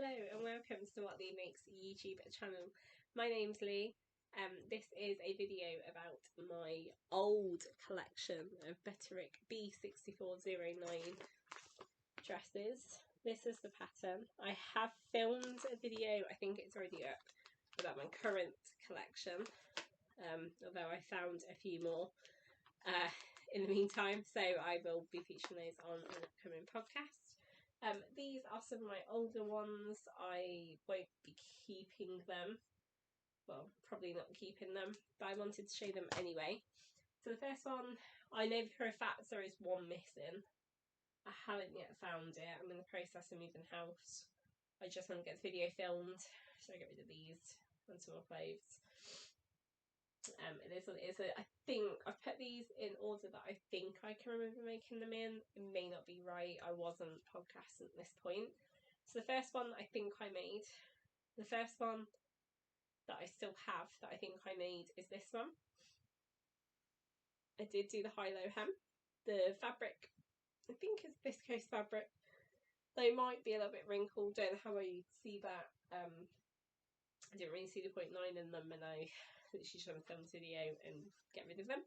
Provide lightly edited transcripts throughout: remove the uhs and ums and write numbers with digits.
Hello and welcome to What Leigh Makes YouTube channel. My name's Leigh. This is a video about my old collection of B6409 dresses. This is the pattern. I have filmed a video, I think it's already up, about my current collection, although I found a few more in the meantime, so I will be featuring those on an upcoming podcast. These are some of my older ones. I won't be keeping them. Well, probably not keeping them, but I wanted to show them anyway. So the first one, I know for a fact there is one missing. I haven't yet found it. I'm in the process of moving house. I just want to get the video filmed, so I get rid of these and some more clothes. It is I think I've put these in order that I think I can remember making them in. It may not be right. I wasn't podcasting at this point. So the first one I think I made, the first one that I still have that I think I made is this one. I did do the high-low hem. The fabric, I think it's viscose fabric. They might be a little bit wrinkled. Don't know how I see that. I didn't really see the 0.9 in them, and I literally trying to film this video and get rid of them.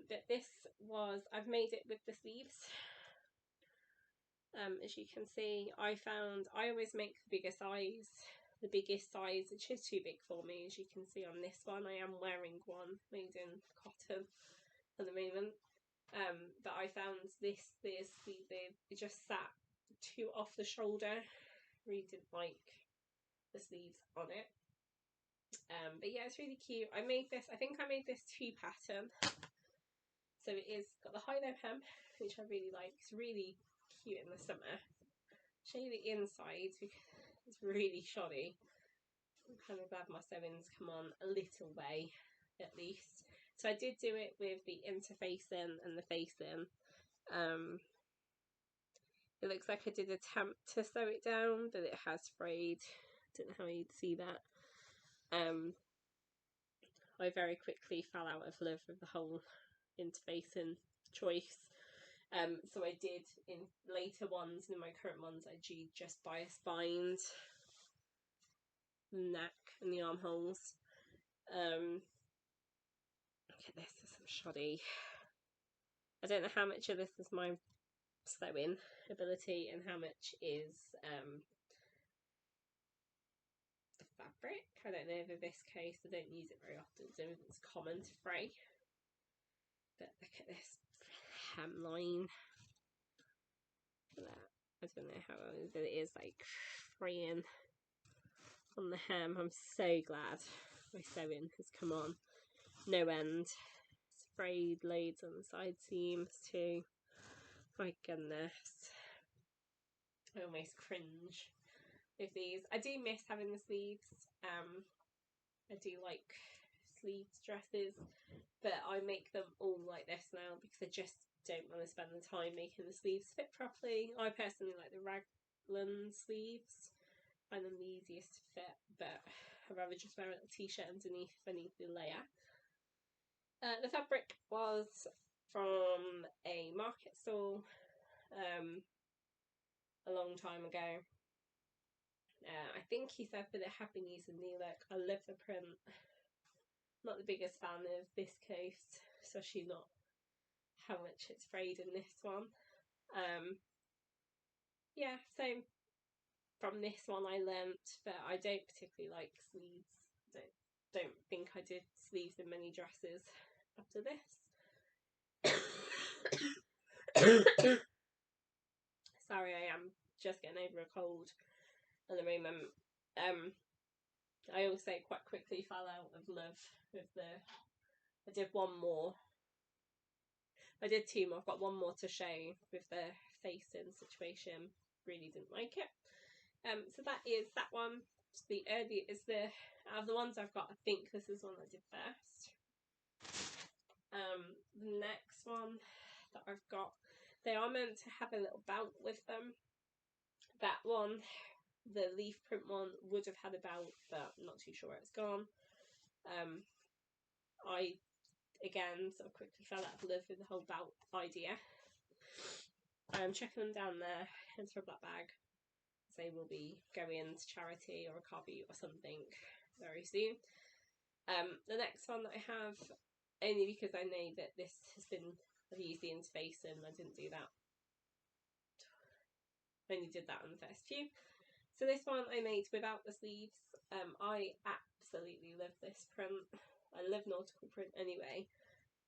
But this was, I've made it with the sleeves. As you can see, I always make the bigger size, the biggest size, which is too big for me. As you can see on this one, I am wearing one made in cotton at the moment. But I found this sleeve, it just sat too off the shoulder. Really didn't like the sleeves on it. But yeah, it's really cute. I think I made this 2 pattern. So it is got the high-low hem, which I really like. It's really cute in the summer. Show you the inside because it's really shoddy. I'm kind of glad my sewing's come on a little way, at least. So I did do it with the interfacing and the facing. It looks like I did attempt to sew it down, but it has frayed. Don't know how you'd see that. I very quickly fell out of love with the whole interfacing choice. So I did, in later ones, in my current ones, I do just bias bind the neck and the armholes. Look at this, there's some shoddy. I don't know how much of this is my sewing ability and how much is the fabric. I don't know for this case, I don't use it very often, so it's common to fray. But look at this hemline. I don't know how it is, like fraying on the hem. I'm so glad my sewing has come on. No end. It's frayed loads on the side seams too. My goodness. I almost cringe with these. I do miss having the sleeves. I do like sleeves dresses, but I make them all like this now because I just don't want to spend the time making the sleeves fit properly. I personally like the raglan sleeves. I find them the easiest to fit, but I'd rather just wear a little t-shirt underneath if I need the layer. The fabric was from a market stall a long time ago. I think he said that it had been used in New Look. I love the print. Not the biggest fan of viscose, especially not how much it's frayed in this one. Yeah, so from this one I learnt that I don't particularly like sleeves. Don't think I did sleeves in many dresses after this. Sorry, I am just getting over a cold at the moment. I also quite quickly fell out of love with I did one more. I did 2 more. I've got one more to show with the facing situation. Really didn't like it. So that is that one. The early is out of the ones I've got, I think this is one I did first. The next one that I've got, they are meant to have a little belt with them. That one, the leaf print one, would have had a belt, but I'm not too sure where it's gone. I again sort of quickly fell out of love with the whole belt idea. I'm chucking them down there into a black bag. they will be going to charity or a car boot or something very soon. The next one that I have, only because I know that this has been, I've used the interface and I didn't do that. I only did that on the first few. So this one I made without the sleeves. I absolutely love this print. I love nautical print anyway.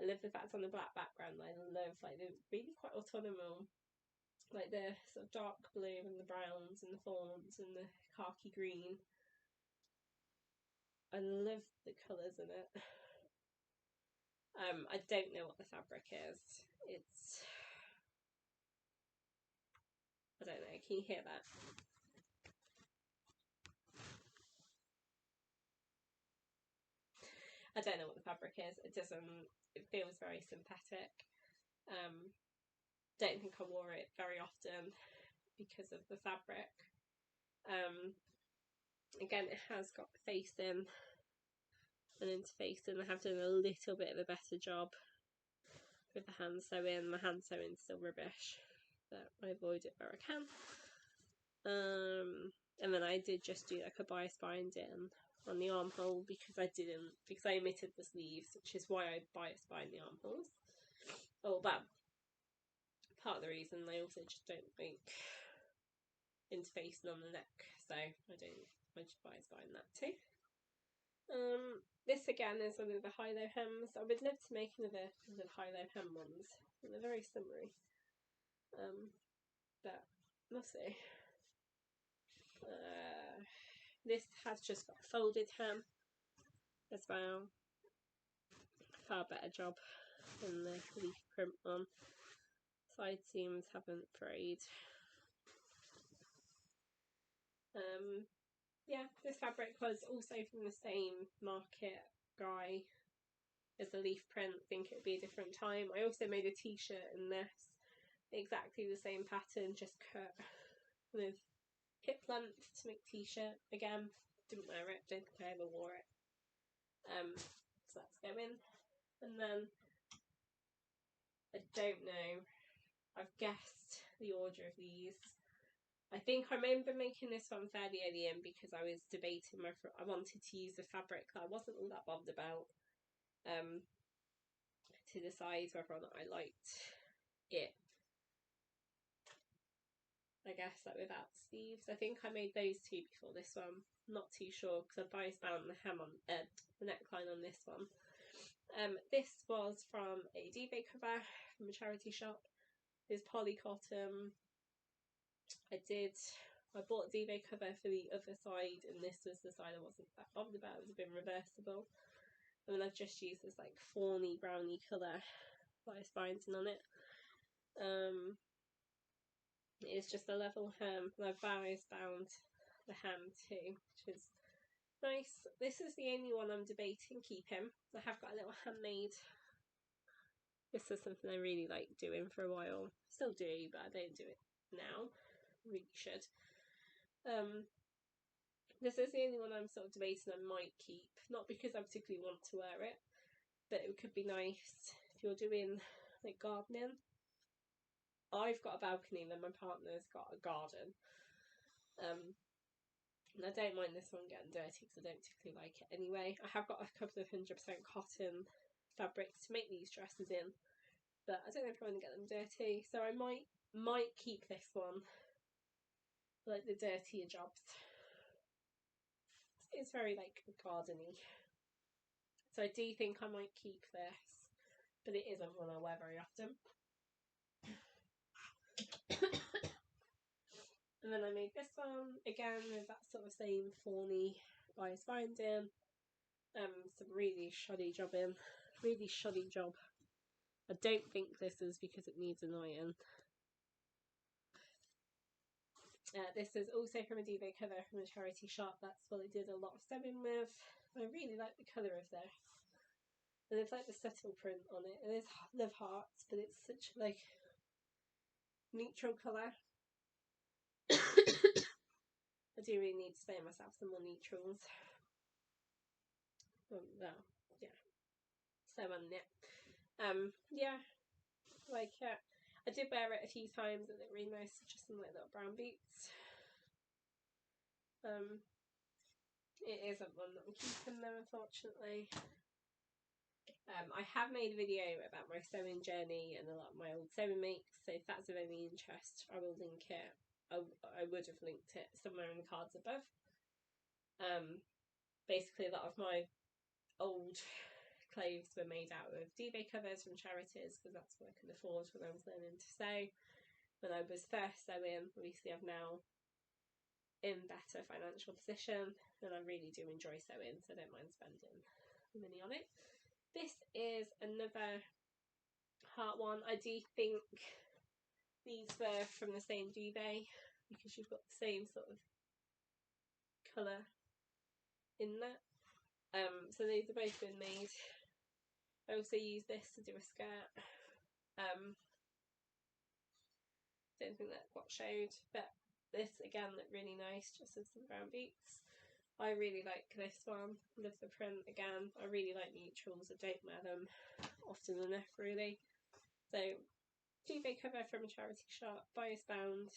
I love the fact on the black background. I love like the really quite autumnal, like the sort of dark blue and the browns and the fawns and the khaki green. I love the colours in it. I don't know what the fabric is. It's, I don't know, can you hear that? I don't know what the fabric is. It feels very synthetic. Don't think I wore it very often because of the fabric. Again, it has got facing and interfacing. I have done a little bit of a better job with the hand sewing. My hand sewing is still rubbish, but I avoid it where I can. And then I did just do like a bias binding on the armhole because I omitted the sleeves, which is why I bias bind the armholes. Oh, but part of the reason I also just don't like interfacing on the neck, so I just bias bind that too. This again is one of the high-low hems. I would love to make another high-low hem ones. They're very similar, but we'll see. This has just got a folded hem as well. Far better job than the leaf print one. Side seams haven't frayed. Yeah, this fabric was also from the same market guy as the leaf print. I think it would be a different time. I also made a t-shirt in this, exactly the same pattern, just cut with hip length to make t-shirt. Again, didn't wear it, don't think I ever wore it. So that's going. And then I don't know, I've guessed the order of these. I think I remember making this one fairly early in because I was debating I wanted to use a fabric that I wasn't all that bothered about, to decide whether or not I liked it. I guess like without sleeves. I think I made those two before this one. Not too sure because I bias bound the hem on the neckline on this one. This was from a duvet cover from a charity shop. It's poly cotton. I bought a duvet cover for the other side, and this was the side I wasn't that bothered about. It was a bit reversible. And then I've just used this like fawny browny colour bias binding on it. It's just a level hem, and I've bias bound the hem too, which is nice. This is the only one I'm debating keeping. I have got a little handmade. This is something I really like doing for a while. Still do, but I don't do it now. Really should. This is the only one I'm sort of debating I might keep. Not because I particularly want to wear it, but it could be nice if you're doing like gardening. I've got a balcony and then my partner's got a garden. And I don't mind this one getting dirty because I don't particularly like it anyway. I have got a couple of 100% cotton fabrics to make these dresses in, but I don't know if I want to get them dirty, so I might keep this one, like the dirtier jobs. It's very like gardeny, so I do think I might keep this, but it isn't one I wear very often. And then I made this one again with that sort of same fawny bias binding. Some really shoddy jobbing, really shoddy job. I don't think this is because it needs an iron. This is also from a duvet cover from a charity shop. That's what I did a lot of sewing with. I really like the colour of this. And it's like the subtle print on it. It is Love Hearts, but it's such like neutral colour. I do really need to spare myself some more neutrals. Well, yeah. So yeah, like I did wear it a few times and it really nice, just some like little brown boots. It isn't one that I'm keeping though, unfortunately. I have made a video about my sewing journey and a lot of my old sewing makes, so if that's of any interest, I will link it. I would have linked it somewhere in the cards above. Basically, a lot of my old clothes were made out of duvet covers from charities, because that's what I could afford when I was learning to sew. When I was first sewing, obviously I'm now in better financial position, and I really do enjoy sewing, so I don't mind spending money on it. This is another heart one. I do think these were from the same duvet, because you've got the same sort of colour in there. So these have both been made. I also use this to do a skirt. Don't think that got showed, but this again looked really nice, just with some brown boots. I really like this one. Love the print again. I really like neutrals. I don't wear them often enough, really. So, duvet cover from a charity shop, bias bound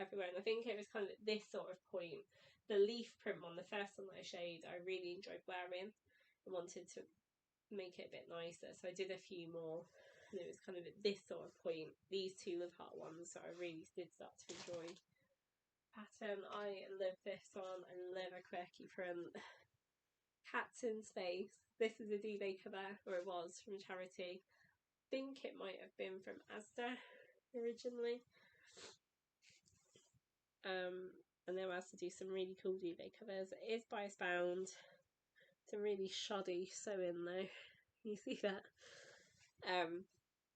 everywhere. And I think it was kind of at this sort of point. The leaf print one, the first one that I showed, I really enjoyed wearing. I wanted to make it a bit nicer, so I did a few more. And it was kind of at this sort of point, these two Love Heart ones, so I really did start to enjoy pattern. I love this one. I love a quirky print. Cats in Space. This is a duvet cover, or it was, from a charity. I think it might have been from Asda originally. And they were asked to do some really cool duvet covers. It is bias bound. It's a really shoddy sewing though. You see that?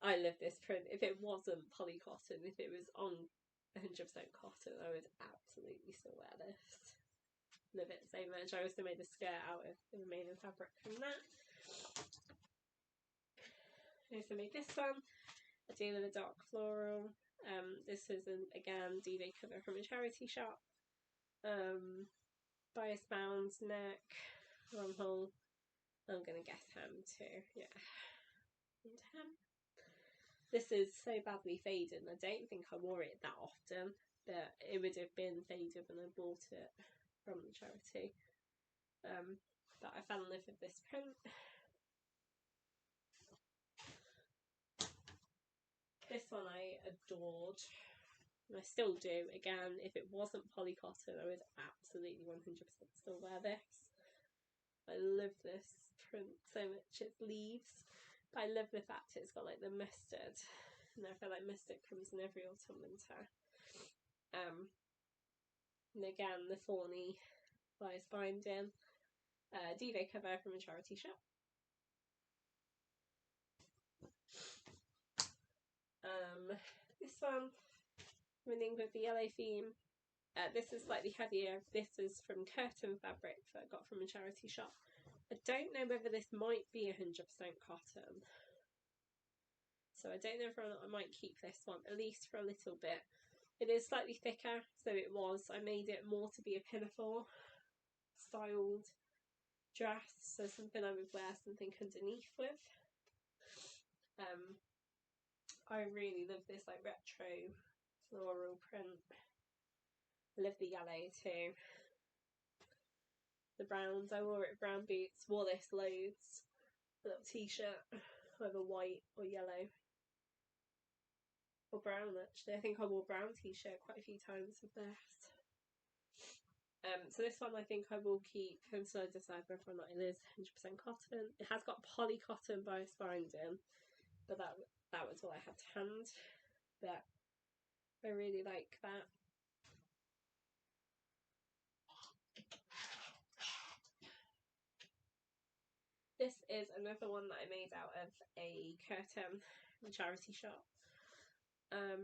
I love this print. If it wasn't poly cotton, if it was on 100% cotton, I would absolutely still wear this. Love it so much. I also made a skirt out of the remaining fabric from that. I also made this one. I do love a dark floral. This is again duvet cover from a charity shop. Bias bound neck, armhole. I'm gonna guess hem too. Yeah, and hem. This is so badly faded, and I don't think I wore it that often, but it would have been faded when I bought it from the charity. But I fell in love with this print. This one I adored, and I still do. Again, if it wasn't poly cotton, I would absolutely 100% still wear this. I love this print so much. It's leaves, but I love the fact it's got like the mustard, and I feel like mustard comes in every autumn winter. And again, the fawny bias binding. Duvet cover from a charity shop. This one, running with the yellow theme. This is slightly heavier. This is from curtain fabric that I got from a charity shop. I don't know whether this might be 100% cotton, so I don't know if I might keep this one, at least for a little bit. It is slightly thicker, so I made it more to be a pinafore styled dress, so something I would wear something underneath with. I really love this like retro floral print. I love the yellow too. The browns, I wore it with brown boots, wore this loads. A little t-shirt, either white or yellow. Or brown actually. I think I wore brown t-shirt quite a few times with this. So this one I think I will keep until I decide whether or not it is 100% cotton. It has got poly cotton bias binding, but that was all I had to hand. But I really like that. This is another one that I made out of a curtain from a charity shop. I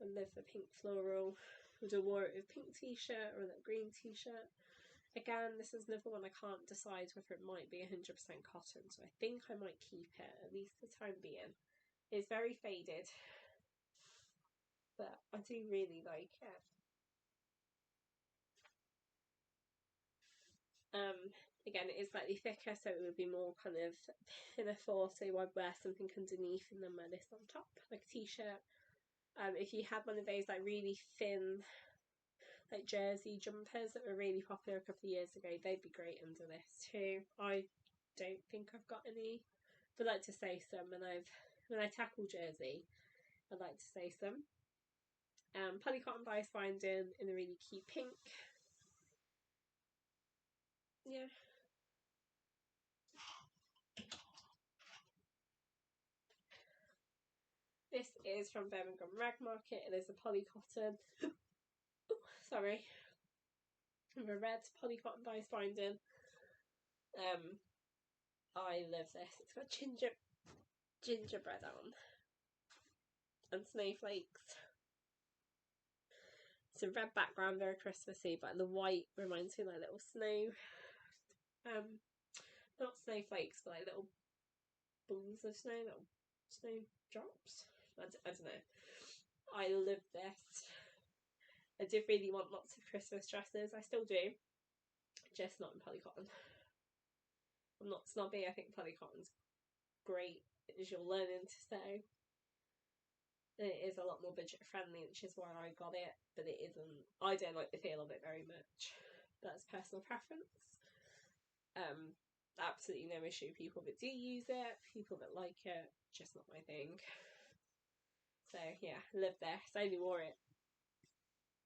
love the pink floral. I would have wore it with a pink t-shirt or a green t-shirt. Again, this is another one I can't decide whether it might be 100% cotton, so I think I might keep it, at least for the time being. It's very faded, but I do really like it. Again, it is slightly thicker, so it would be more kind of pinafore, so I'd wear something underneath and then wear this on top, like a t-shirt. If you had one of those like really thin, like jersey jumpers that were really popular a couple of years ago. They'd be great under this too. I don't think I've got any. I'd like to say some, and when I tackle jersey, I'd like to say some. Polycotton bias binding in a really cute pink. Yeah. This is from Birmingham Rag Market. It is a polycotton. Sorry. With a red polycotton bias binding. I love this. It's got gingerbread on and snowflakes. It's a red background, very Christmassy, but the white reminds me of like little snow. Not snowflakes, but like little balls of snow, little snow drops. I don't know. I love this. I did really want lots of Christmas dresses. I still do, just not in polycotton. I'm not snobby. I think polycotton's great as you're learning to sew. And it is a lot more budget friendly, which is why I got it, but it isn't. I don't like the feel of it very much. That's personal preference. Absolutely no issue. People that do use it, people that like it, just not my thing. So yeah, love this. I only wore it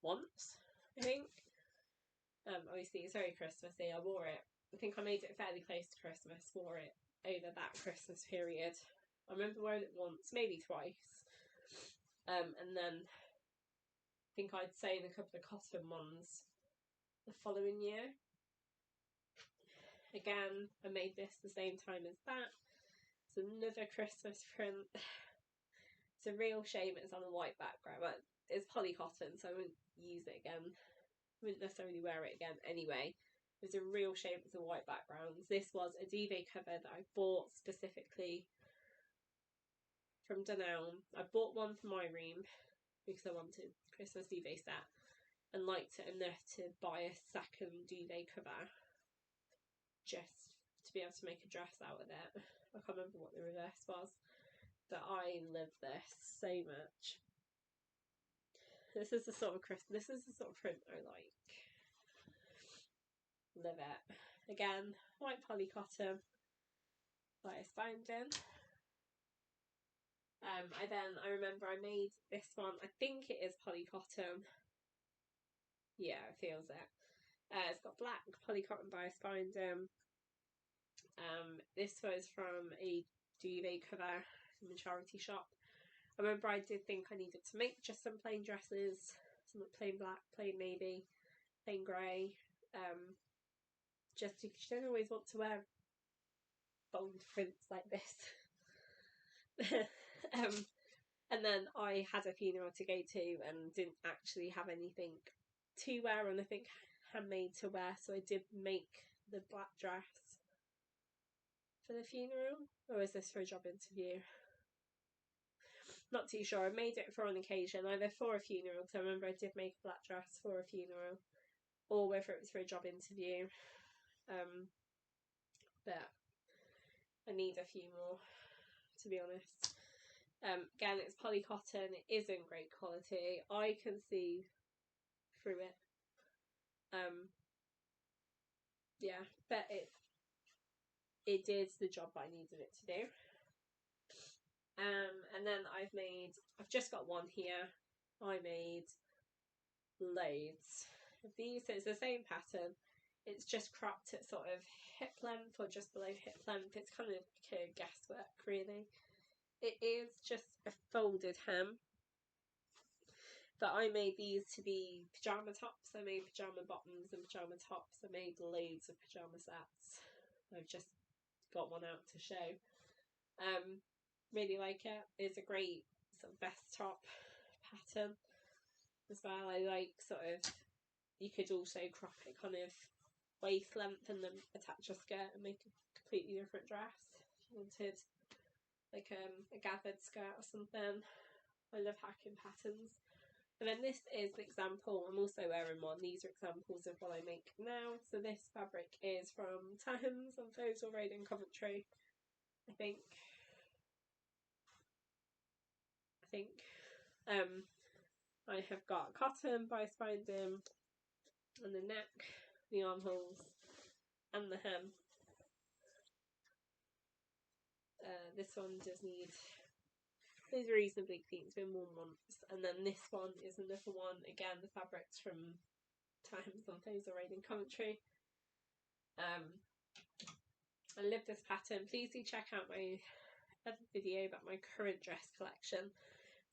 once, I think. Obviously it's very Christmassy. I wore it. I think I made it fairly close to Christmas. Wore it over that Christmas period. I remember wearing it once, maybe twice. And then I think I'd sewn a couple of cotton ones the following year. Again, I made this the same time as that. It's another Christmas print. It's a real shame it's on a white background, but it's polycotton, so I wouldn't use it again. I wouldn't necessarily wear it again anyway. It's a real shame it's a white background. This was a duvet cover that I bought specifically from Dunelm. I bought one for my room because I wanted a Christmas duvet set and liked it enough to buy a second duvet cover just to be able to make a dress out of it. I can't remember what the reverse was, but I love this so much. This is the sort of print I like. Love it. Again, white polycotton bias binding. I remember I made this one. I think it is polycotton. Yeah, it feels it. It's got black polycotton bias binding. This was from a duvet cover from a charity shop. I remember I did think I needed to make just some plain dresses, some plain black, plain navy, plain grey. Just because you don't always want to wear bold prints like this. And then I had a funeral to go to and didn't actually have anything to wear or nothing handmade to wear, so I did make the black dress for the funeral. Or is this for a job interview? Not too sure. I made it for an occasion, either for a funeral, because I remember I did make a black dress for a funeral, or whether it was for a job interview. But I need a few more, to be honest. Again, it's polycotton. It isn't great quality. I can see through it. Yeah, but it did the job I needed it to do. And then I've just got one here. I made loads of these. So it's the same pattern. It's just cropped at sort of hip length or just below hip length. It's kind of like a guesswork, really. It is just a folded hem. But I made these to be pyjama tops. I made pyjama bottoms and pyjama tops. I made loads of pyjama sets. I've just got one out to show. Really like it. It's a great sort of vest top pattern as well. I like sort of, you could also crop it kind of waist length and then attach a skirt and make a completely different dress if you wanted like a gathered skirt or something. I love hacking patterns. And then this is an example. I'm also wearing one. These are examples of what I make now. So this fabric is from Thames on Foleswell Road in Coventry, I think. I have got cotton bias binding, and the neck, the armholes, and the hem. This one does need these reasonably clean. It's been worn once, and then this one is another one. Again, the fabrics from times on Faisal Raiden commentary. I love this pattern. Please do check out my other video about my current dress collection.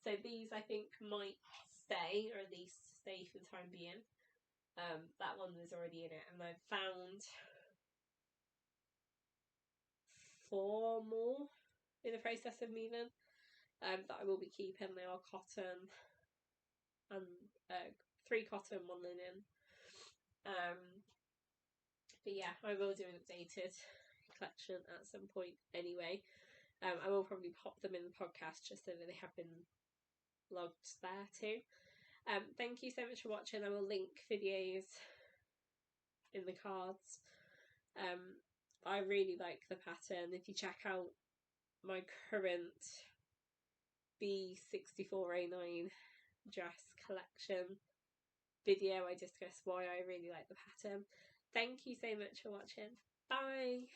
So these I think might stay, or at least stay for the time being. That one was already in it, and I've found 4 more in the process of moving that I will be keeping. They are cotton, and 3 cotton, 1 linen. But yeah, I will do an updated collection at some point anyway. I will probably pop them in the podcast just so that they have been logged there too. Thank you so much for watching. I will link videos in the cards. I really like the pattern. If you check out my current B6409 dress collection video, I discuss why I really like the pattern. Thank you so much for watching. Bye!